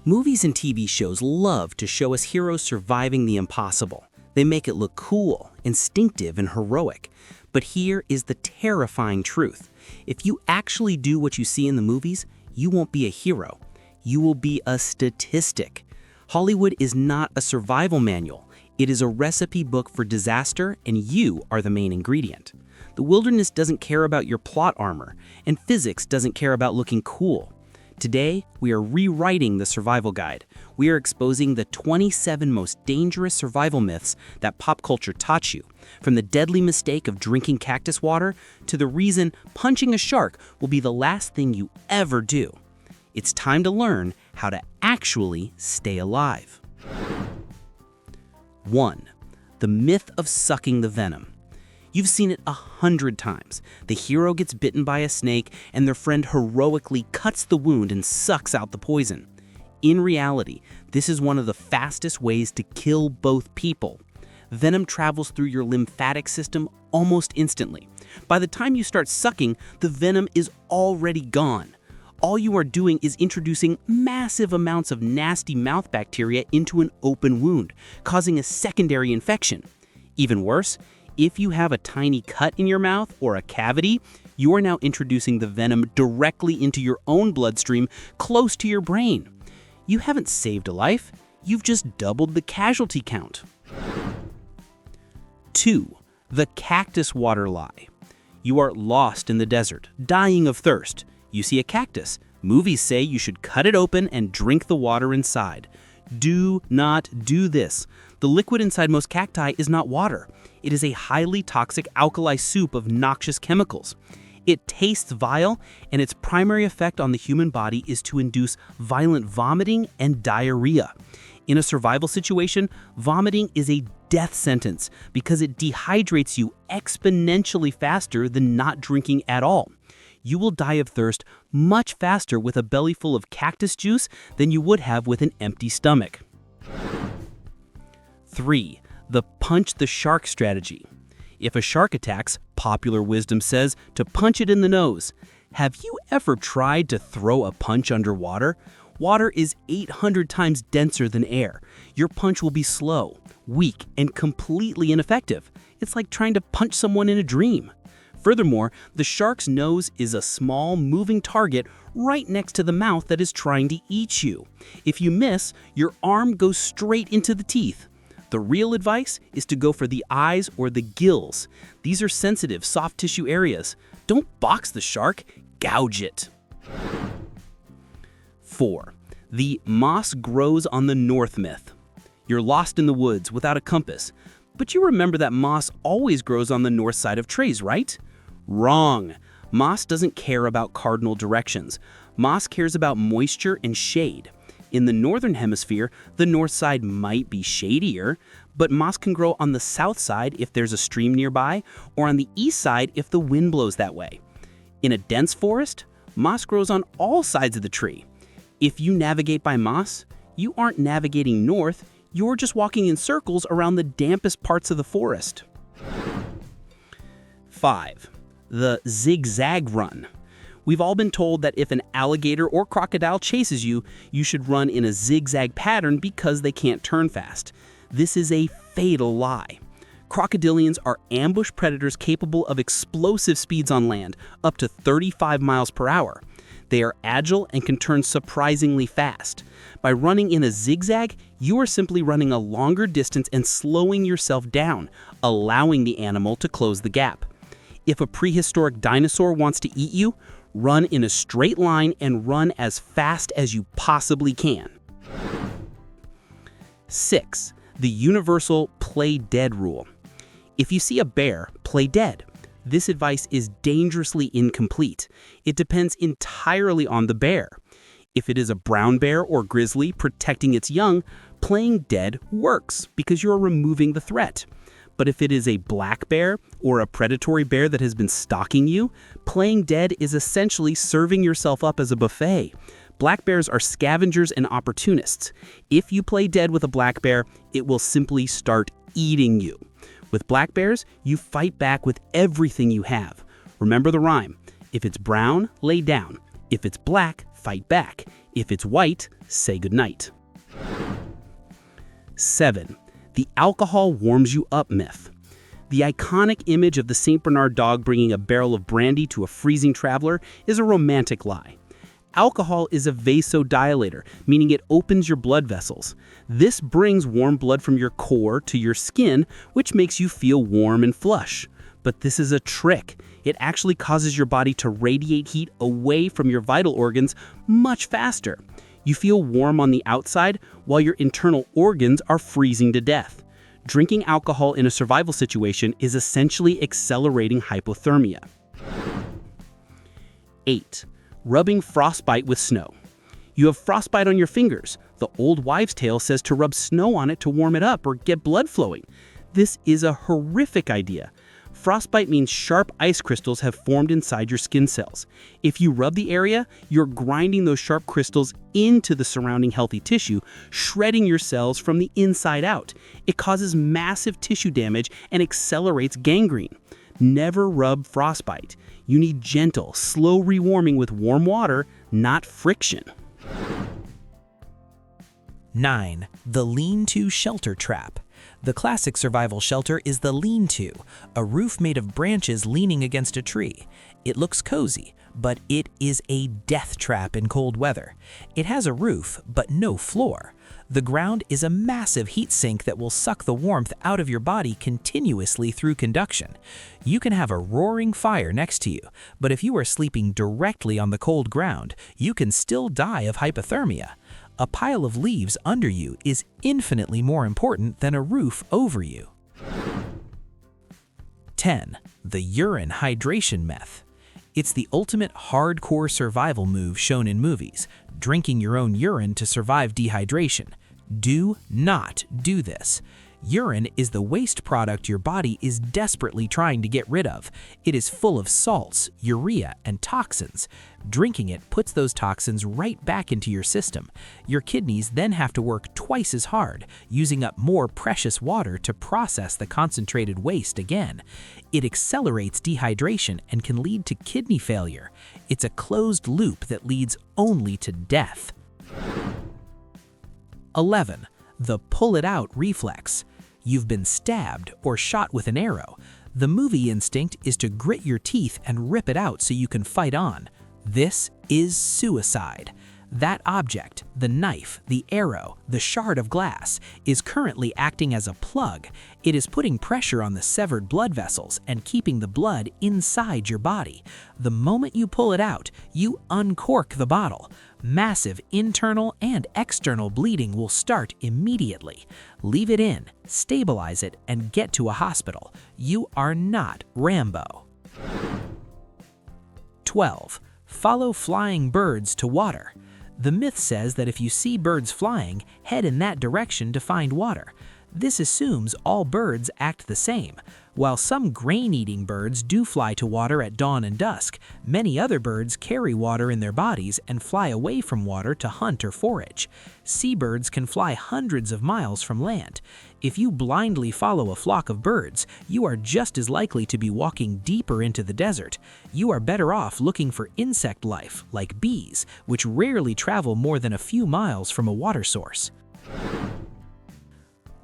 Movies and TV shows love to show us heroes surviving the impossible. They make it look cool, instinctive, and heroic. But here is the terrifying truth. If you actually do what you see in the movies, you won't be a hero. You will be a statistic. Hollywood is not a survival manual. It is a recipe book for disaster, and you are the main ingredient. The wilderness doesn't care about your plot armor, and physics doesn't care about looking cool. Today, we are rewriting the survival guide. We are exposing the 27 most dangerous survival myths that pop culture taught you, from the deadly mistake of drinking cactus water to the reason punching a shark will be the last thing you ever do. It's time to learn how to actually stay alive. 1. The myth of sucking the venom. You've seen it 100 times. The hero gets bitten by a snake and their friend heroically cuts the wound and sucks out the poison. In reality, this is one of the fastest ways to kill both people. Venom travels through your lymphatic system almost instantly. By the time you start sucking, the venom is already gone. All you are doing is introducing massive amounts of nasty mouth bacteria into an open wound, causing a secondary infection. Even worse, if you have a tiny cut in your mouth or a cavity, you are now introducing the venom directly into your own bloodstream close to your brain. You haven't saved a life, you've just doubled the casualty count. 2. The cactus water lie. You are lost in the desert, dying of thirst. You see a cactus. Movies say you should cut it open and drink the water inside. Do not do this. The liquid inside most cacti is not water. It is a highly toxic alkali soup of noxious chemicals. It tastes vile, and its primary effect on the human body is to induce violent vomiting and diarrhea. In a survival situation, vomiting is a death sentence because it dehydrates you exponentially faster than not drinking at all. You will die of thirst much faster with a belly full of cactus juice than you would have with an empty stomach. 3. The punch the shark strategy. If a shark attacks, popular wisdom says to punch it in the nose. Have you ever tried to throw a punch underwater? Water is 800 times denser than air. Your punch will be slow, weak, and completely ineffective. It's like trying to punch someone in a dream. Furthermore, the shark's nose is a small, moving target right next to the mouth that is trying to eat you. If you miss, your arm goes straight into the teeth. The real advice is to go for the eyes or the gills. These are sensitive, soft tissue areas. Don't box the shark, gouge it. 4. The moss grows on the north myth. You're lost in the woods without a compass, but you remember that moss always grows on the north side of trees, right? Wrong. Moss doesn't care about cardinal directions. Moss cares about moisture and shade. In the northern hemisphere, the north side might be shadier, but moss can grow on the south side if there's a stream nearby, or on the east side if the wind blows that way. In a dense forest, moss grows on all sides of the tree. If you navigate by moss, you aren't navigating north, you're just walking in circles around the dampest parts of the forest. 5. The zigzag run. We've all been told that if an alligator or crocodile chases you, you should run in a zigzag pattern because they can't turn fast. This is a fatal lie. Crocodilians are ambush predators capable of explosive speeds on land, up to 35 miles per hour. They are agile and can turn surprisingly fast. By running in a zigzag, you are simply running a longer distance and slowing yourself down, allowing the animal to close the gap. If a prehistoric dinosaur wants to eat you, run in a straight line and run as fast as you possibly can. 6. The universal play dead rule. If you see a bear, play dead. This advice is dangerously incomplete. It depends entirely on the bear. If it is a brown bear or grizzly protecting its young, playing dead works because you're removing the threat. But if it is a black bear or a predatory bear that has been stalking you, playing dead is essentially serving yourself up as a buffet. Black bears are scavengers and opportunists. If you play dead with a black bear, it will simply start eating you. With black bears, you fight back with everything you have. Remember the rhyme: if it's brown, lay down. If it's black, fight back. If it's white, say goodnight. 7. The alcohol warms you up myth. The iconic image of the St. Bernard dog bringing a barrel of brandy to a freezing traveler is a romantic lie. Alcohol is a vasodilator, meaning it opens your blood vessels. This brings warm blood from your core to your skin, which makes you feel warm and flush. But this is a trick. It actually causes your body to radiate heat away from your vital organs much faster. You feel warm on the outside while your internal organs are freezing to death. Drinking alcohol in a survival situation is essentially accelerating hypothermia. 8. Rubbing frostbite with snow. You have frostbite on your fingers. The old wives' tale says to rub snow on it to warm it up or get blood flowing. This is a horrific idea. Frostbite means sharp ice crystals have formed inside your skin cells. If you rub the area, you're grinding those sharp crystals into the surrounding healthy tissue, shredding your cells from the inside out. It causes massive tissue damage and accelerates gangrene. Never rub frostbite. You need gentle, slow rewarming with warm water, not friction. 9. The lean-to shelter trap. The classic survival shelter is the lean-to, a roof made of branches leaning against a tree. It looks cozy, but it is a death trap in cold weather. It has a roof, but no floor. The ground is a massive heat sink that will suck the warmth out of your body continuously through conduction. You can have a roaring fire next to you, but if you are sleeping directly on the cold ground, you can still die of hypothermia. A pile of leaves under you is infinitely more important than a roof over you. 10. The urine hydration myth. It's the ultimate hardcore survival move shown in movies, drinking your own urine to survive dehydration. Do not do this. Urine is the waste product your body is desperately trying to get rid of. It is full of salts, urea, and toxins. Drinking it puts those toxins right back into your system. Your kidneys then have to work twice as hard, using up more precious water to process the concentrated waste again. It accelerates dehydration and can lead to kidney failure. It's a closed loop that leads only to death. 11. The pull-it-out reflex. You've been stabbed or shot with an arrow. The movie instinct is to grit your teeth and rip it out so you can fight on. This is suicide. That object, the knife, the arrow, the shard of glass, is currently acting as a plug. It is putting pressure on the severed blood vessels and keeping the blood inside your body. The moment you pull it out, you uncork the bottle. Massive internal and external bleeding will start immediately. Leave it in, stabilize it, and get to a hospital. You are not Rambo. 12. Follow flying birds to water. The myth says that if you see birds flying, head in that direction to find water. This assumes all birds act the same. While some grain-eating birds do fly to water at dawn and dusk, many other birds carry water in their bodies and fly away from water to hunt or forage. Seabirds can fly hundreds of miles from land. If you blindly follow a flock of birds, you are just as likely to be walking deeper into the desert. You are better off looking for insect life, like bees, which rarely travel more than a few miles from a water source.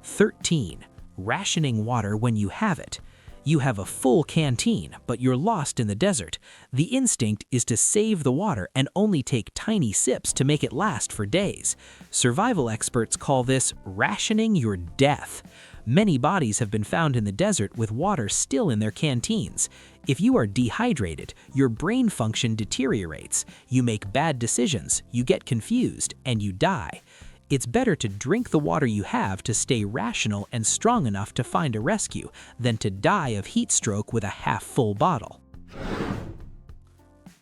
13. Rationing water when you have it. You have a full canteen, but you're lost in the desert. The instinct is to save the water and only take tiny sips to make it last for days. Survival experts call this rationing your death. Many bodies have been found in the desert with water still in their canteens. If you are dehydrated, your brain function deteriorates. You make bad decisions, you get confused, and you die. It's better to drink the water you have to stay rational and strong enough to find a rescue than to die of heat stroke with a half-full bottle.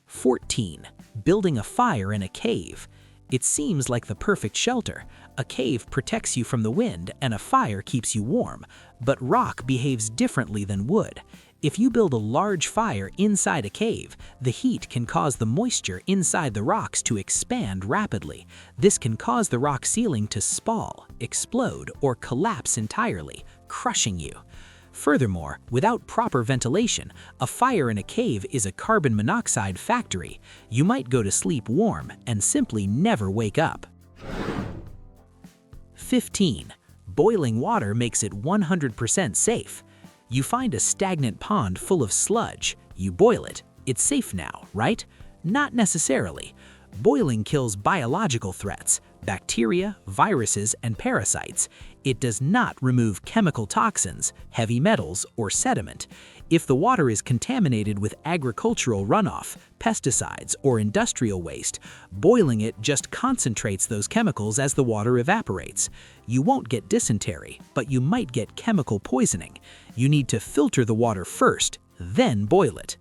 14. Building a fire in a cave. It seems like the perfect shelter. A cave protects you from the wind and a fire keeps you warm, but rock behaves differently than wood. If you build a large fire inside a cave, the heat can cause the moisture inside the rocks to expand rapidly. This can cause the rock ceiling to spall, explode, or collapse entirely, crushing you. Furthermore, without proper ventilation, a fire in a cave is a carbon monoxide factory. You might go to sleep warm and simply never wake up. 15. Boiling water makes it 100% safe. You find a stagnant pond full of sludge. You boil it. It's safe now, right? Not necessarily. Boiling kills biological threats, bacteria, viruses, and parasites. It does not remove chemical toxins, heavy metals, or sediment. If the water is contaminated with agricultural runoff, pesticides, or industrial waste, boiling it just concentrates those chemicals as the water evaporates. You won't get dysentery, but you might get chemical poisoning. You need to filter the water first, then boil it.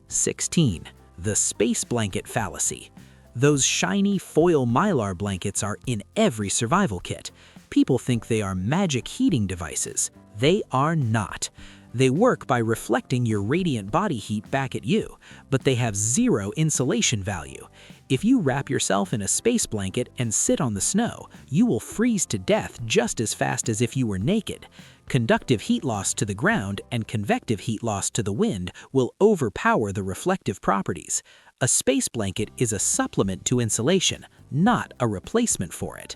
16. The space blanket fallacy. Those shiny foil mylar blankets are in every survival kit. People think they are magic heating devices. They are not. They work by reflecting your radiant body heat back at you, but they have zero insulation value. If you wrap yourself in a space blanket and sit on the snow, you will freeze to death just as fast as if you were naked. Conductive heat loss to the ground and convective heat loss to the wind will overpower the reflective properties. A space blanket is a supplement to insulation, not a replacement for it.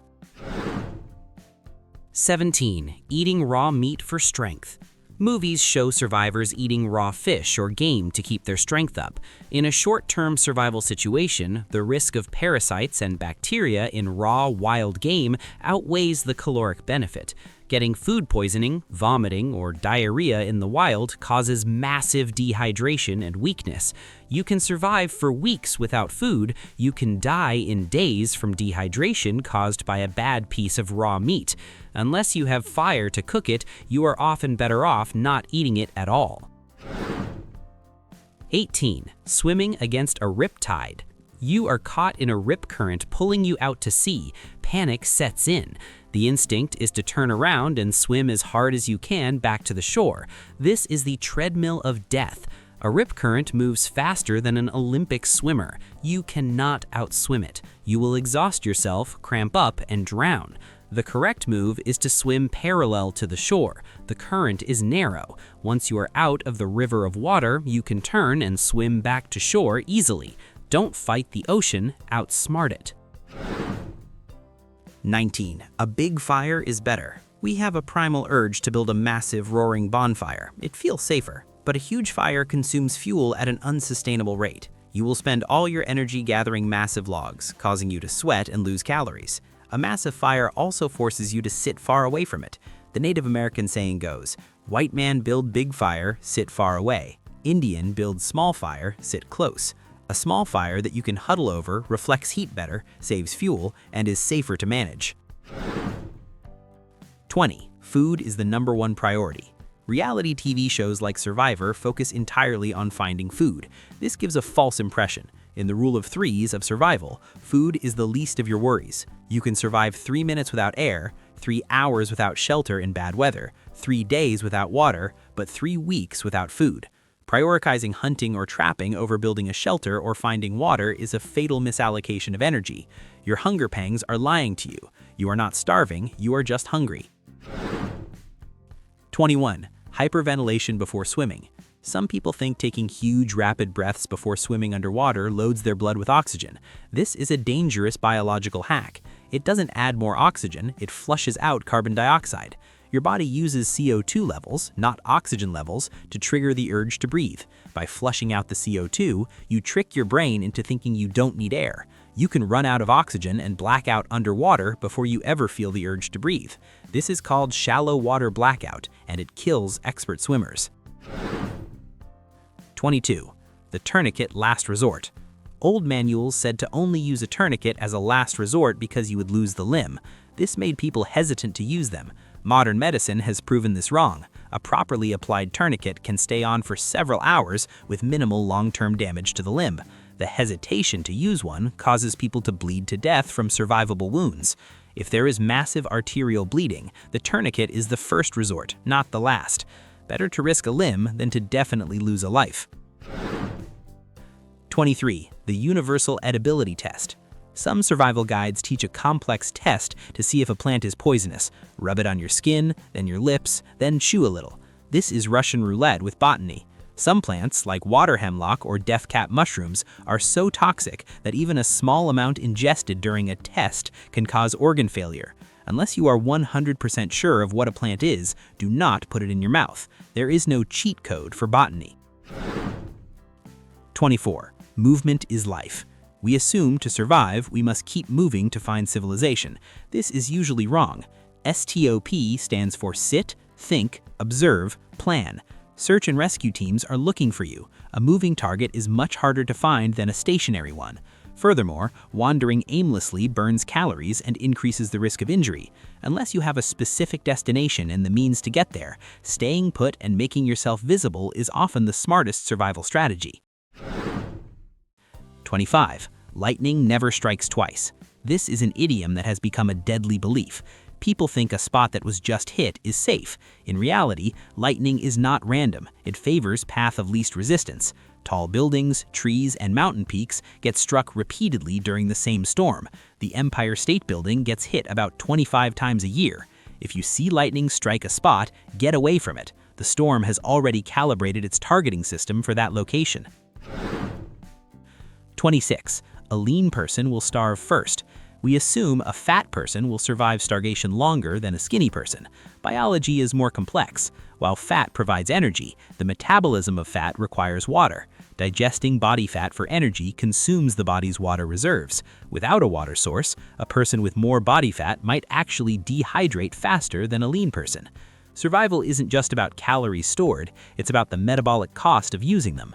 17. Eating raw meat for strength. Movies show survivors eating raw fish or game to keep their strength up. In a short-term survival situation, the risk of parasites and bacteria in raw, wild game outweighs the caloric benefit. Getting food poisoning, vomiting, or diarrhea in the wild causes massive dehydration and weakness. You can survive for weeks without food. You can die in days from dehydration caused by a bad piece of raw meat. Unless you have fire to cook it, you are often better off not eating it at all. 18. Swimming against a riptide. You are caught in a rip current pulling you out to sea. Panic sets in. The instinct is to turn around and swim as hard as you can back to the shore. This is the treadmill of death. A rip current moves faster than an Olympic swimmer. You cannot outswim it. You will exhaust yourself, cramp up, and drown. The correct move is to swim parallel to the shore. The current is narrow. Once you are out of the river of water, you can turn and swim back to shore easily. Don't fight the ocean, outsmart it. 19. A big fire is better. We have a primal urge to build a massive roaring bonfire. It feels safer, but a huge fire consumes fuel at an unsustainable rate. You will spend all your energy gathering massive logs, causing you to sweat and lose calories. A massive fire also forces you to sit far away from it. The Native American saying goes, "White man build big fire, sit far away. Indian build small fire, sit close." A small fire that you can huddle over reflects heat better, saves fuel, and is safer to manage. 20. Food is the #1 priority. Reality TV shows like Survivor focus entirely on finding food. This gives a false impression. In the rule of threes of survival, food is the least of your worries. You can survive 3 minutes without air, 3 hours without shelter in bad weather, 3 days without water, but 3 weeks without food. Prioritizing hunting or trapping over building a shelter or finding water is a fatal misallocation of energy. Your hunger pangs are lying to you. You are not starving, you are just hungry. 21. Hyperventilation before swimming. Some people think taking huge rapid breaths before swimming underwater loads their blood with oxygen. This is a dangerous biological hack. It doesn't add more oxygen, it flushes out carbon dioxide. Your body uses CO2 levels, not oxygen levels, to trigger the urge to breathe. By flushing out the CO2, you trick your brain into thinking you don't need air. You can run out of oxygen and black out underwater before you ever feel the urge to breathe. This is called shallow water blackout, and it kills expert swimmers. 22. The tourniquet last resort. Old manuals said to only use a tourniquet as a last resort because you would lose the limb. This made people hesitant to use them. Modern medicine has proven this wrong. A properly applied tourniquet can stay on for several hours with minimal long-term damage to the limb. The hesitation to use one causes people to bleed to death from survivable wounds. If there is massive arterial bleeding, the tourniquet is the first resort, not the last. Better to risk a limb than to definitely lose a life. 23. The universal edibility test. Some survival guides teach a complex test to see if a plant is poisonous. Rub it on your skin, then your lips, then chew a little. This is Russian roulette with botany. Some plants, like water hemlock or death cap mushrooms, are so toxic that even a small amount ingested during a test can cause organ failure. Unless you are 100% sure of what a plant is, do not put it in your mouth. There is no cheat code for botany. 24. Movement is life. We assume to survive, we must keep moving to find civilization. This is usually wrong. STOP stands for sit, think, observe, plan. Search and rescue teams are looking for you. A moving target is much harder to find than a stationary one. Furthermore, wandering aimlessly burns calories and increases the risk of injury. Unless you have a specific destination and the means to get there, staying put and making yourself visible is often the smartest survival strategy. 25. Lightning never strikes twice. This is an idiom that has become a deadly belief. People think a spot that was just hit is safe. In reality, lightning is not random. It favors path of least resistance. Tall buildings, trees, and mountain peaks get struck repeatedly during the same storm. The Empire State Building gets hit about 25 times a year. If you see lightning strike a spot, get away from it. The storm has already calibrated its targeting system for that location. 26. A lean person will starve first. We assume a fat person will survive starvation longer than a skinny person. Biology is more complex. While fat provides energy, the metabolism of fat requires water. Digesting body fat for energy consumes the body's water reserves. Without a water source, a person with more body fat might actually dehydrate faster than a lean person. Survival isn't just about calories stored, it's about the metabolic cost of using them.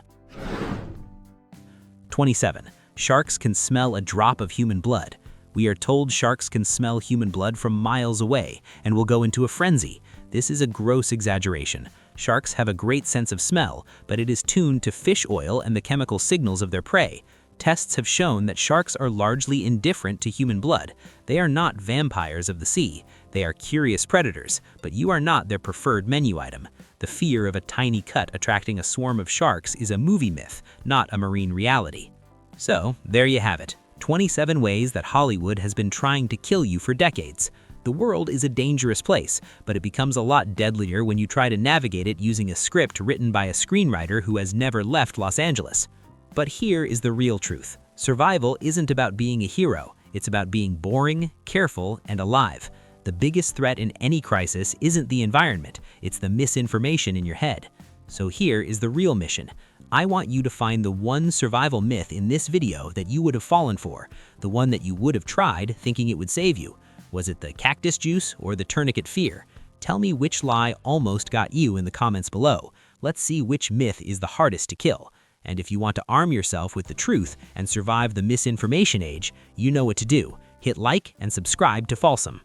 27. Sharks can smell a drop of human blood. We are told sharks can smell human blood from miles away and will go into a frenzy. This is a gross exaggeration. Sharks have a great sense of smell, but it is tuned to fish oil and the chemical signals of their prey. Tests have shown that sharks are largely indifferent to human blood. They are not vampires of the sea. They are curious predators, but you are not their preferred menu item. The fear of a tiny cut attracting a swarm of sharks is a movie myth, not a marine reality. So, there you have it. 27 ways that Hollywood has been trying to kill you for decades. The world is a dangerous place, but it becomes a lot deadlier when you try to navigate it using a script written by a screenwriter who has never left Los Angeles. But here is the real truth. Survival isn't about being a hero. It's about being boring, careful, and alive. The biggest threat in any crisis isn't the environment, it's the misinformation in your head. So here is the real mission. I want you to find the one survival myth in this video that you would have fallen for, the one that you would have tried thinking it would save you. Was it the cactus juice or the tourniquet fear? Tell me which lie almost got you in the comments below. Let's see which myth is the hardest to kill. And if you want to arm yourself with the truth and survive the misinformation age, you know what to do. Hit like and subscribe to Falsum.